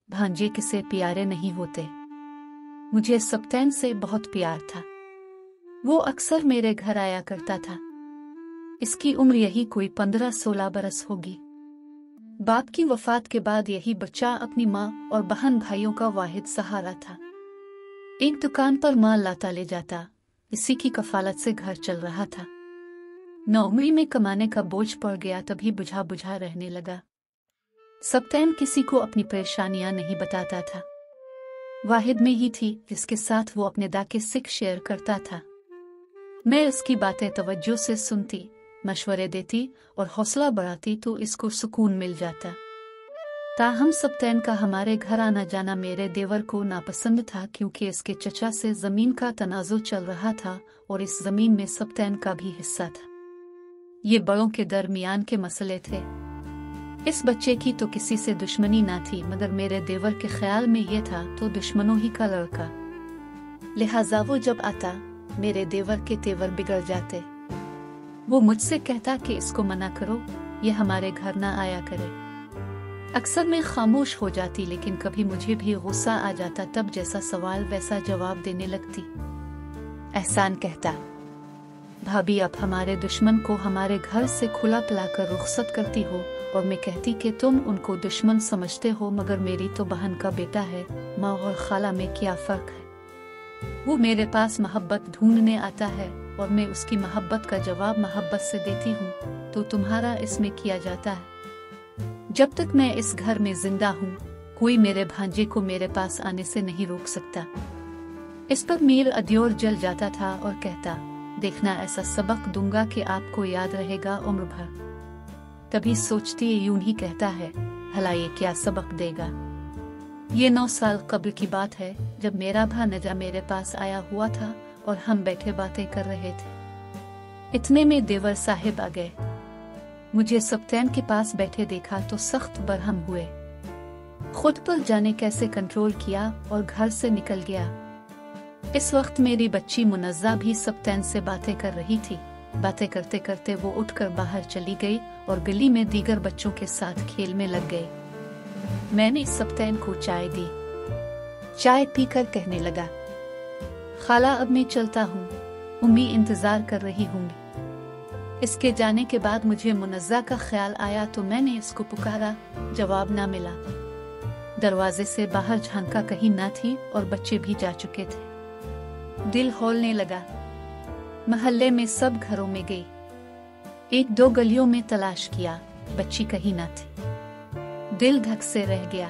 भांजे किसे प्यारे नहीं होते। मुझे सप्तैन से बहुत प्यार था। वो अक्सर मेरे घर आया करता था। इसकी उम्र यही कोई 15-16 बरस होगी। बाप की वफात के बाद यही बच्चा अपनी माँ और बहन भाइयों का वाहिद सहारा था। एक दुकान पर माल लाता ले जाता, इसी की कफालत से घर चल रहा था। नौकरी में कमाने का बोझ पड़ गया, तभी बुझा बुझा रहने लगा। सप्तैन किसी को अपनी परेशानियां नहीं बताता था। वाहिद में ही थी जिसके साथ वो अपने दाके सिक शेयर करता था। मैं उसकी बातें तवज्जो से सुनती, मशवरे देती और हौसला बढ़ाती तो इसको सुकून मिल जाता। ताहम सप्तैन का हमारे घर आना जाना मेरे देवर को नापसंद था, क्योंकि इसके चचा से जमीन का तनाजुर चल रहा था और इस जमीन में सप्तैन का भी हिस्सा था। ये बड़ों के दरमियान के मसले थे। इस बच्चे की तो किसी से दुश्मनी ना थी, मगर मेरे देवर के ख्याल में ये था तो दुश्मनों ही का लड़का। लिहाजा वो जब आता मेरे देवर के तेवर बिगड़ जाते। वो मुझसे कहता कि इसको मना करो, ये हमारे घर ना आया करे। अक्सर मैं खामोश हो जाती, लेकिन कभी मुझे भी गुस्सा आ जाता, तब जैसा सवाल वैसा जवाब देने लगती। एहसान कहता, भाभी अब हमारे दुश्मन को हमारे घर से खुला पिलाकर रुखसत करती हो, और मैं कहती कि तुम उनको दुश्मन समझते हो, मगर मेरी तो बहन का बेटा है, माँ और खाला में क्या फर्क है। वो मेरे पास मोहब्बत ढूंढने आता है और मैं उसकी मोहब्बत का जवाब मोहब्बत से देती हूँ, तो तुम्हारा इसमें किया जाता है। जब तक मैं इस घर में जिंदा हूँ, कोई मेरे भांजे को मेरे पास आने से नहीं रोक सकता। इस पर मीर अदियोर जल जाता था और कहता, देखना ऐसा सबक दूंगा कि आपको याद रहेगा उम्र भर। तभी सोचती यूं ही कहता है, भला ये क्या सबक देगा। ये 9 साल कब्ल की बात है, जब मेरा भानजा मेरे पास आया हुआ था और हम बैठे बातें कर रहे थे। इतने में देवर साहिब आ गए। मुझे सप्तैन के पास बैठे देखा तो सख्त बरहम हुए। खुद पर जाने कैसे कंट्रोल किया और घर से निकल गया। इस वक्त मेरी बच्ची मुनज़्ज़ा भी सप्तैन से बातें कर रही थी। बातें करते करते वो उठकर बाहर चली गई और गली में दीगर बच्चों के साथ खेल में लग गई। मैंने सप्तैन को चाय दी। चाय पीकर कहने लगा, खाला अब मैं चलता हूँ, उम्मी इंतजार कर रही होंगी। इसके जाने के बाद मुझे मुनज़्ज़ा का ख्याल आया तो मैंने इसको पुकारा, जवाब ना मिला। दरवाजे से बाहर झांका, कहीं ना थी और बच्चे भी जा चुके थे। दिल हौलने लगा। महल्ले में सब घरों में गई, 1-2 गलियों में तलाश किया, बच्ची कहीं ना थी। दिल धक से रह गया।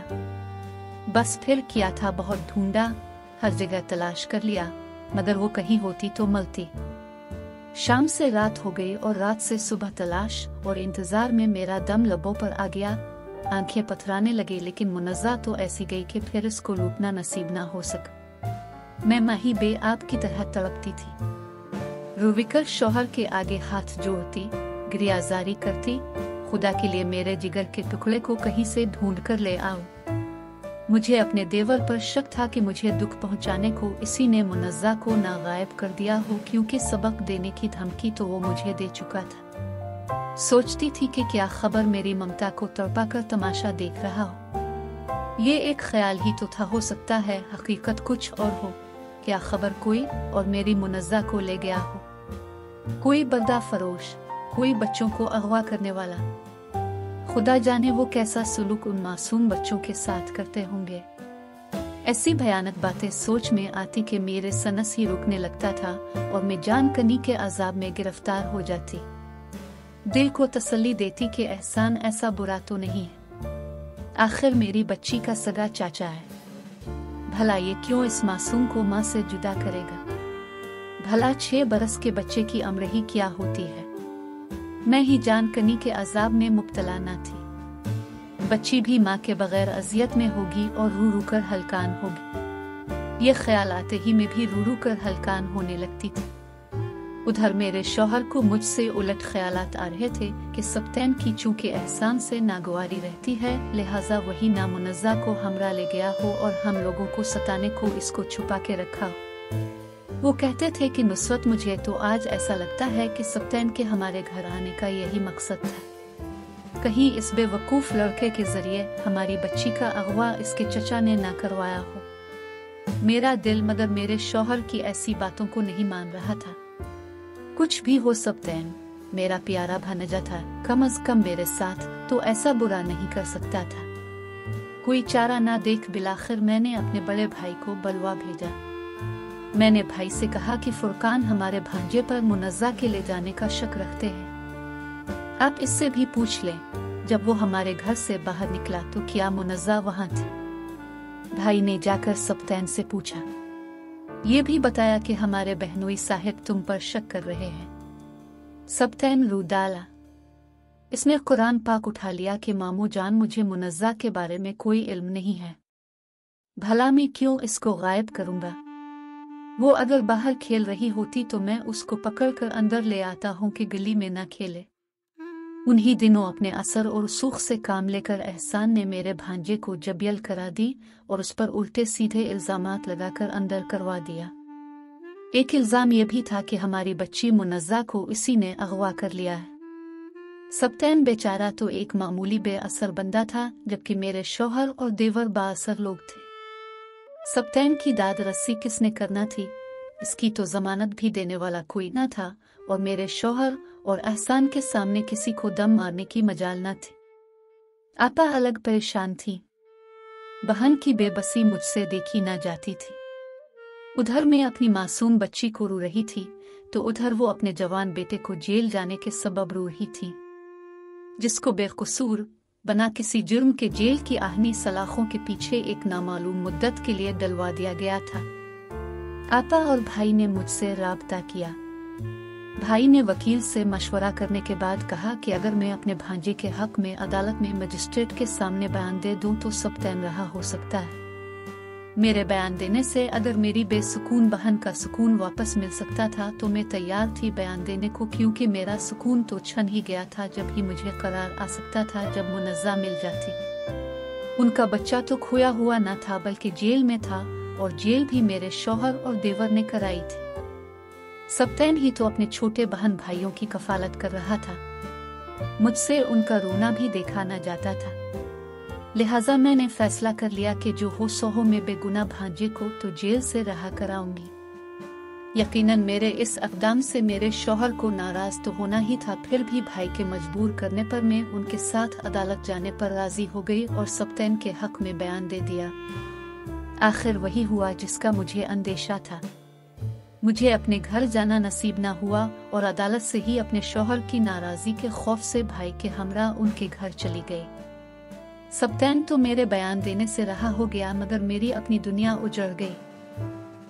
बस फिर किया था बहुत ढूंढा, हर जगह तलाश कर लिया, मगर वो कहीं होती तो मलती। शाम से रात हो गई और रात से सुबह तलाश और इंतजार में मेरा दम लबों पर आ गया। आंखें पथराने लगी, लेकिन मुनज़्ज़ा तो ऐसी गई कि फिर इसको लूटना नसीब ना हो सका। मैं माही बेआब की तरह तड़पती थी। रुविकर शौहर के आगे हाथ जोड़ती, गिरियाजारी करती, खुदा के लिए मेरे जिगर के टुकड़े को कहीं से ढूंढ कर ले आओ। मुझे अपने देवर पर शक था कि मुझे दुख पहुंचाने को इसी ने मुनज़्ज़ा को नागायब कर दिया हो, क्योंकि सबक देने की धमकी तो वो मुझे दे चुका था। सोचती थी कि क्या खबर मेरी ममता को तड़पा कर तमाशा देख रहा हो। ये एक ख्याल ही तो था, हो सकता है हकीकत कुछ और हो। क्या खबर कोई और मेरी मुनज़्ज़ा को ले गया हो, कोई बर्दा फरोश, कोई बच्चों को अगवा करने वाला। खुदा जाने वो कैसा सुलूक उन मासूम बच्चों के साथ करते होंगे। ऐसी भयानक बातें सोच में आती कि मेरे सनस ही रुकने लगता था और मैं जान कनी के अजाब में गिरफ्तार हो जाती। दिल को तसल्ली देती कि एहसान ऐसा बुरा तो नहीं है, आखिर मेरी बच्ची का सगा चाचा है। भला ये क्यों इस मासूम को माँ से जुदा करेगा। भला 6 बरस के बच्चे की अमरही क्या होती है। मैं ही जान कनी के अजाब में मुब्तला ना थी। बच्ची भी माँ के बगैर अजियत में होगी और रू रू कर हलकान होगी। ये ख्याल आते ही मैं भी रू रू कर हलकान होने लगती थी। उधर मेरे शौहर को मुझसे उलट ख्यालात आ रहे थे कि सप्तैन की चूंकि एहसान से नागवारी रहती है, लिहाजा वही ना मुनज़्ज़ा को हमरा ले गया हो और हम लोगों को सताने को इसको छुपा के रखा हो। वो कहते थे कि नुसरत, मुझे तो आज ऐसा लगता है कि सप्तैन के हमारे घर आने का यही मकसद था। कहीं इस बेवकूफ़ लड़के के जरिए हमारी बच्ची का अगवा इसके चचा ने ना करवाया हो। मेरा दिल मगर मेरे शौहर की ऐसी बातों को नहीं मान रहा था। कुछ भी हो सब्तैन मेरा प्यारा भानजा था, कम से कम मेरे साथ तो ऐसा बुरा नहीं कर सकता था। कोई चारा ना देख बिलाखिर मैंने अपने बड़े भाई को बलवा भेजा। मैंने भाई से कहा कि फुरकान हमारे भांजे पर मुनज़्ज़ा के ले जाने का शक रखते हैं, आप इससे भी पूछ लें। जब वो हमारे घर से बाहर निकला तो क्या मुनज़्ज़ा वहां थी? भाई ने जाकर सब्तैन से पूछा। ये भी बताया कि हमारे बहनोई साहिब तुम पर शक कर रहे हैं। सब्तैन रू डाला। इसने कुरान पाक उठा लिया कि मामू जान मुझे मुनज़्ज़ा के बारे में कोई इल्म नहीं है, भला मैं क्यों इसको गायब करूंगा? वो अगर बाहर खेल रही होती तो मैं उसको पकड़कर अंदर ले आता हूं कि गली में ना खेले। उन्हीं दिनों अपने असर और सूख से काम लेकर एहसान ने मेरे भांजे को जबियल करा दी और उस पर उल्टे सीधे इल्जामात लगाकर अंदर करवा दिया। एक इल्जाम यह भी था कि हमारी बच्ची मुनज़्ज़ा को इसी ने अगवा कर लिया है। सब्तैन बेचारा तो एक मामूली बेअसर बंदा था, जबकि मेरे शौहर और देवर बाअसर लोग थे। सब्तैन की दाद रस्सी किसने करना थी, इसकी तो जमानत भी देने वाला कोई ना था, और मेरे शौहर और एहसान के सामने किसी को दम मारने की मजाल न थी। आपा अलग परेशान थी। बहन की बेबसी मुझसे देखी ना जाती थी। उधर मैं अपनी मासूम बच्ची को रो रही थी तो उधर वो अपने जवान बेटे को जेल जाने के सबब रो रही थी, जिसको बेकसूर बना किसी जुर्म के जेल की आहनी सलाखों के पीछे एक नामालूम मुद्दत के लिए डलवा दिया गया था। आपा और भाई ने मुझसे राब्ता किया। भाई ने वकील से मशवरा करने के बाद कहा कि अगर मैं अपने भांजे के हक में अदालत में मजिस्ट्रेट के सामने बयान दे दूं तो सब्तैन रहा हो सकता है। मेरे बयान देने से अगर मेरी बेसुकून बहन का सुकून वापस मिल सकता था तो मैं तैयार थी बयान देने को, क्योंकि मेरा सुकून तो छन ही गया था जब ही मुझे करार आ सकता था जब मुनज़्ज़ा मिल जाती। उनका बच्चा तो खोया हुआ न था बल्कि जेल में था, और जेल भी मेरे शौहर और देवर ने कराई थी। सब्तैन ही तो अपने छोटे बहन भाइयों की कफालत कर रहा था। मुझसे उनका रोना भी देखा न जाता था। लिहाजा मैंने फैसला कर लिया कि जो हो सो हो, मैं बेगुनाह भांजे को तो जेल से रहा कराऊंगी। यकीनन मेरे इस अक़दाम से मेरे शौहर को नाराज तो होना ही था, फिर भी भाई के मजबूर करने पर मैं उनके साथ अदालत जाने पर राजी हो गई और सब्तैन के हक में बयान दे दिया। आखिर वही हुआ जिसका मुझे अंदेशा था। मुझे अपने घर जाना नसीब ना हुआ और अदालत से ही अपने शौहर की नाराजगी के खौफ से भाई के हमरा उनके घर चली गई। सब्तैन तो मेरे बयान देने से रहा हो गया, मगर मेरी अपनी दुनिया उजड़ गई।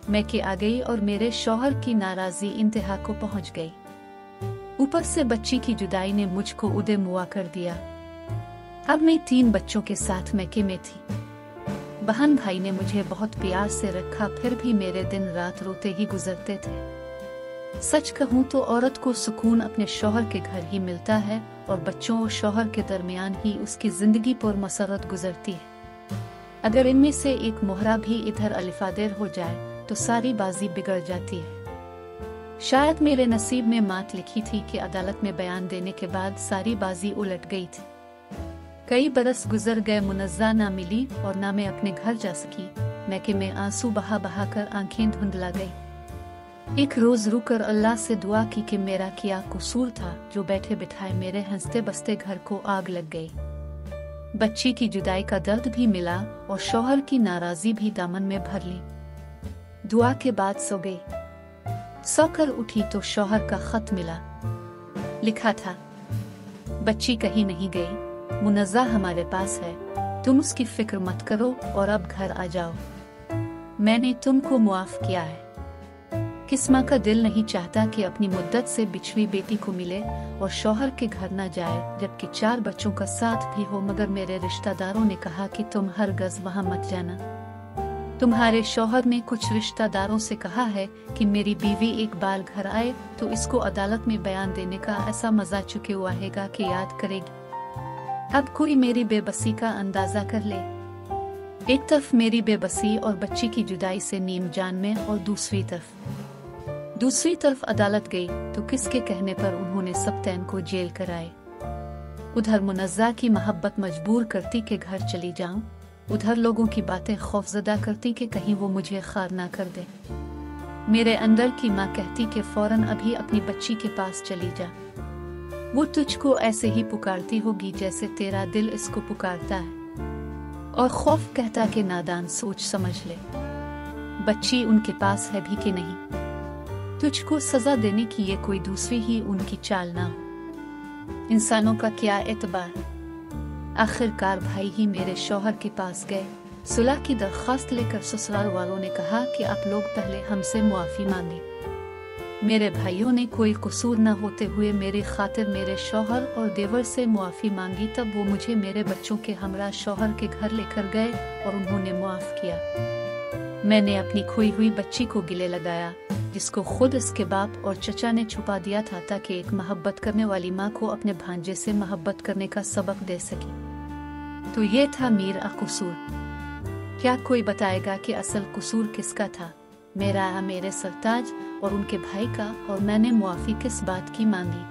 मैं के आ गई और मेरे शौहर की नाराजगी इंतहा को पहुंच गई। ऊपर से बच्ची की जुदाई ने मुझको उदे मुआ कर दिया। अब मैं 3 बच्चों के साथ मैके में थी। बहन भाई ने मुझे बहुत प्यार से रखा, फिर भी मेरे दिन रात रोते ही गुजरते थे। सच कहूँ तो औरत को सुकून अपने शौहर के घर ही मिलता है और बच्चों और शौहर के दरमियान ही उसकी जिंदगी पर मसरत गुजरती है। अगर इनमें से एक मोहरा भी इधर अलिफादेर हो जाए तो सारी बाजी बिगड़ जाती है। शायद मेरे नसीब में मात लिखी थी कि अदालत में बयान देने के बाद सारी बाजी उलट गई थी। कई बरस गुजर गए, मुनज़्ज़ा ना मिली और ना मैं अपने घर जा सकी। मैके में आंसू बहा बहा कर आंखें धुंधला गई। एक रोज रुकर अल्लाह से दुआ की कि मेरा क्या कसूर था जो बैठे बिठाए मेरे हंसते बसते घर को आग लग गई। बच्ची की जुदाई का दर्द भी मिला और शौहर की नाराजगी भी दामन में भर ली। दुआ के बाद सो गई। सोकर उठी तो शौहर का खत मिला। लिखा था, बच्ची कहीं नहीं गई, मुनज़्ज़ा हमारे पास है, तुम उसकी फिक्र मत करो और अब घर आ जाओ। मैंने तुमको मुआफ किया है। किस माँ का दिल नहीं चाहता कि अपनी मुद्दत से बिछड़ी बेटी को मिले और शौहर के घर न जाए, जबकि 4 बच्चों का साथ भी हो, मगर मेरे रिश्तेदारों ने कहा कि तुम हरगज़ वहाँ मत जाना। तुम्हारे शौहर ने कुछ रिश्तेदारों से कहा है कि मेरी बीवी एक बार घर आए तो इसको अदालत में बयान देने का ऐसा मजा चुके हुआ हैगा कि याद करेगी। अब कोई मेरी बेबसी का अंदाजा कर ले। एक तरफ मेरी बेबसी और बच्ची की जुदाई से नीम जान में, और दूसरी तरफ अदालत गई तो किसके कहने पर उन्होंने सब्तैन को जेल कराए। उधर मुनज़्ज़ा की मोहब्बत मजबूर करती कि घर चली जाऊं, उधर लोगों की बातें खौफजदा करती कि कहीं वो मुझे खार ना कर दे। मेरे अंदर की माँ कहती कि फौरन अभी अपनी बच्ची के पास चली जा, वो तुझको ऐसे ही पुकारती होगी जैसे तेरा दिल इसको पुकारता है। और खौफ कहता कि नादान, सोच समझ ले, बच्ची उनके पास है भी कि नहीं, तुझको सजा देने की ये कोई दूसरी ही उनकी चाल ना हो। इंसानों का क्या एतबार। आखिरकार भाई ही मेरे शौहर के पास गए, सुलह की दरख्वास्त लेकर ससुराल वालों ने कहा कि आप लोग पहले हमसे मुआफ़ी मांगे। मेरे भाइयों ने कोई कसूर न होते हुए मेरी खातिर मेरे शौहर और देवर से मुआफ़ी मांगी। तब वो मुझे मेरे बच्चों के हमरा शौहर के घर लेकर गए और उन्होंने मुआफ़ किया। मैंने अपनी खोई हुई बच्ची को गले लगाया, जिसको खुद इसके बाप और चचा ने छुपा दिया था, ताकि एक मोहब्बत करने वाली माँ को अपने भांजे से मोहब्बत करने का सबक दे सकी। तो ये था मेरा कसूर। क्या कोई बताएगा कि असल कसूर किसका था, मेरा या मेरे सरताज और उनके भाई का? और मैंने मुआफ़ी किस बात की मांगी?